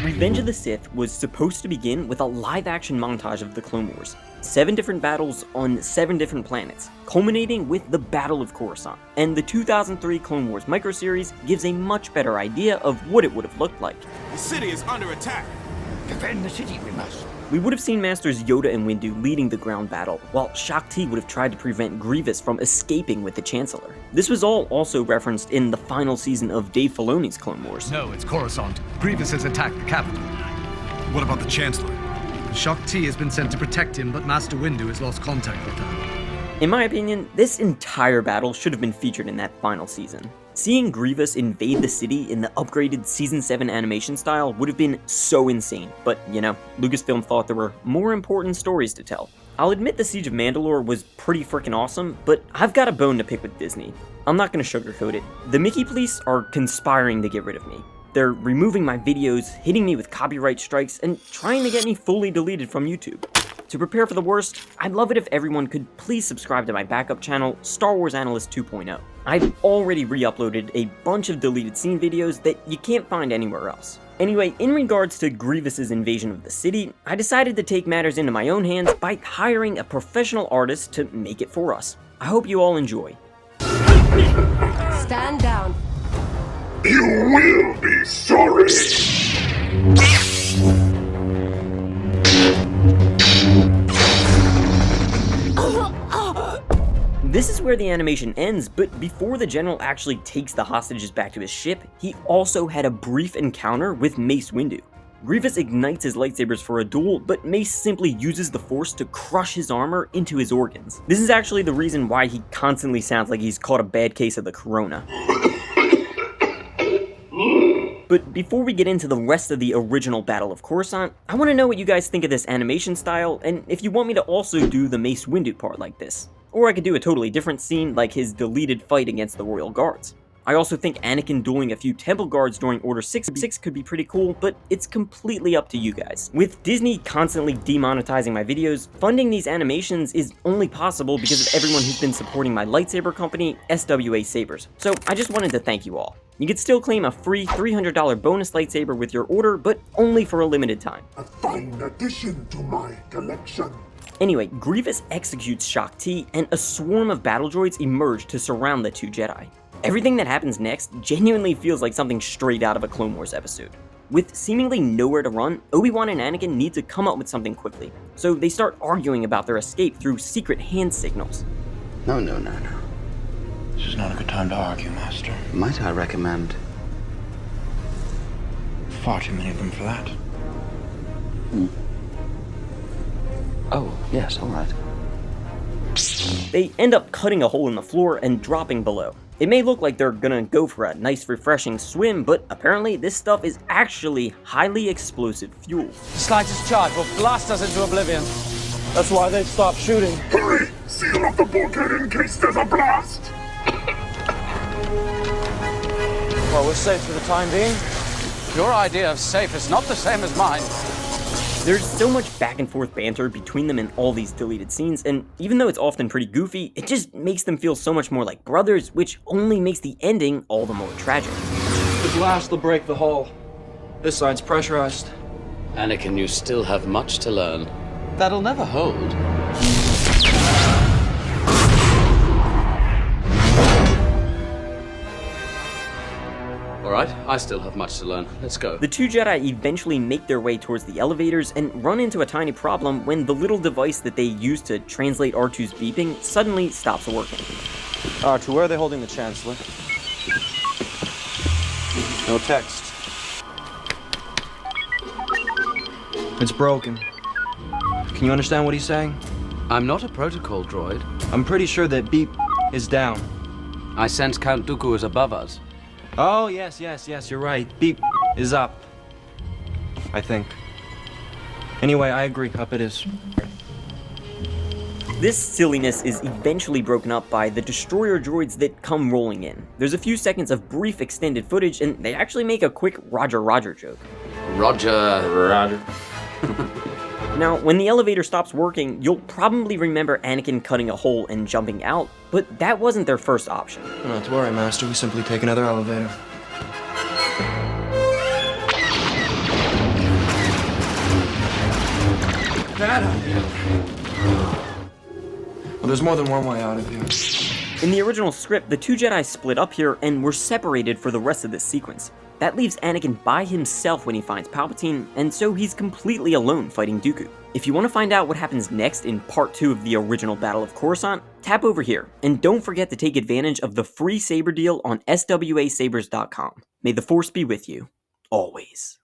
Revenge of the Sith was supposed to begin with a live-action montage of the Clone Wars. 7 different battles on 7 different planets, culminating with the Battle of Coruscant. And the 2003 Clone Wars microseries gives a much better idea of what it would have looked like. The city is under attack. Defend the city, we must. We would have seen Masters Yoda and Windu leading the ground battle, while Shaak Ti would have tried to prevent Grievous from escaping with the Chancellor. This was all also referenced in the final season of Dave Filoni's Clone Wars. No, it's Coruscant. Grievous has attacked the capital. What about the Chancellor? Shaak Ti has been sent to protect him, but Master Windu has lost contact with her. In my opinion, this entire battle should have been featured in that final season. Seeing Grievous invade the city in the upgraded Season 7 animation style would have been so insane, but you know, Lucasfilm thought there were more important stories to tell. I'll admit the Siege of Mandalore was pretty freaking awesome, but I've got a bone to pick with Disney. I'm not gonna sugarcoat it. The Mickey police are conspiring to get rid of me. They're removing my videos, hitting me with copyright strikes, and trying to get me fully deleted from YouTube. To prepare for the worst, I'd love it if everyone could please subscribe to my backup channel, Star Wars Analyst 2.0. I've already re-uploaded a bunch of deleted scene videos that you can't find anywhere else. Anyway, in regards to Grievous's invasion of the city, I decided to take matters into my own hands by hiring a professional artist to make it for us. I hope you all enjoy. Stand down. You will be sorry! This is where the animation ends, but before the general actually takes the hostages back to his ship, he also had a brief encounter with Mace Windu. Grievous ignites his lightsabers for a duel, but Mace simply uses the Force to crush his armor into his organs. This is actually the reason why he constantly sounds like he's caught a bad case of the corona. But before we get into the rest of the original Battle of Coruscant, I want to know what you guys think of this animation style, and if you want me to also do the Mace Windu part like this. Or I could do a totally different scene like his deleted fight against the Royal Guards. I also think Anakin dueling a few Temple Guards during Order 66 could be pretty cool, but it's completely up to you guys. With Disney constantly demonetizing my videos, funding these animations is only possible because of everyone who's been supporting my lightsaber company, SWA Sabers. So I just wanted to thank you all. You could still claim a free $300 bonus lightsaber with your order, but only for a limited time. A fine addition to my collection. Anyway, Grievous executes Shaak Ti, and a swarm of battle droids emerge to surround the 2 Jedi. Everything that happens next genuinely feels like something straight out of a Clone Wars episode. With seemingly nowhere to run, Obi-Wan and Anakin need to come up with something quickly, so they start arguing about their escape through secret hand signals. No. This is not a good time to argue, Master. Might I recommend? Far too many of them for that. Oh, yes, all right. They end up cutting a hole in the floor and dropping below. It may look like they're gonna go for a nice refreshing swim, but apparently this stuff is actually highly explosive fuel. The slightest charge will blast us into oblivion. That's why they've stopped shooting. Hurry! Seal up the bulkhead in case there's a blast! Well, we're safe for the time being. Your idea of safe is not the same as mine. There's so much back and forth banter between them in all these deleted scenes, and even though it's often pretty goofy, it just makes them feel so much more like brothers, which only makes the ending all the more tragic. The blast will break the hull. This side's pressurized. Anakin, you still have much to learn. That'll never hold. All right, I still have much to learn. Let's go. The 2 Jedi eventually make their way towards the elevators and run into a tiny problem when the little device that they use to translate R2's beeping suddenly stops working. R2, where are they holding the Chancellor? No text. It's broken. Can you understand what he's saying? I'm not a protocol droid. I'm pretty sure that beep is down. I sense Count Dooku is above us. Oh, yes, you're right. Beep is up. I think. Anyway, I agree, up it is. This silliness is eventually broken up by the destroyer droids that come rolling in. There's a few seconds of brief extended footage, and they actually make a quick Roger joke. Roger. Now, when the elevator stops working, you'll probably remember Anakin cutting a hole and jumping out, but that wasn't their first option. Not to worry, Master. We simply take another elevator. Well, there's more than one way out of here. In the original script, the two Jedi split up here and were separated for the rest of this sequence. That leaves Anakin by himself when he finds Palpatine, and so he's completely alone fighting Dooku. If you want to find out what happens next in part 2 of the original Battle of Coruscant, tap over here, and don't forget to take advantage of the free saber deal on swasabers.com. May the Force be with you, always.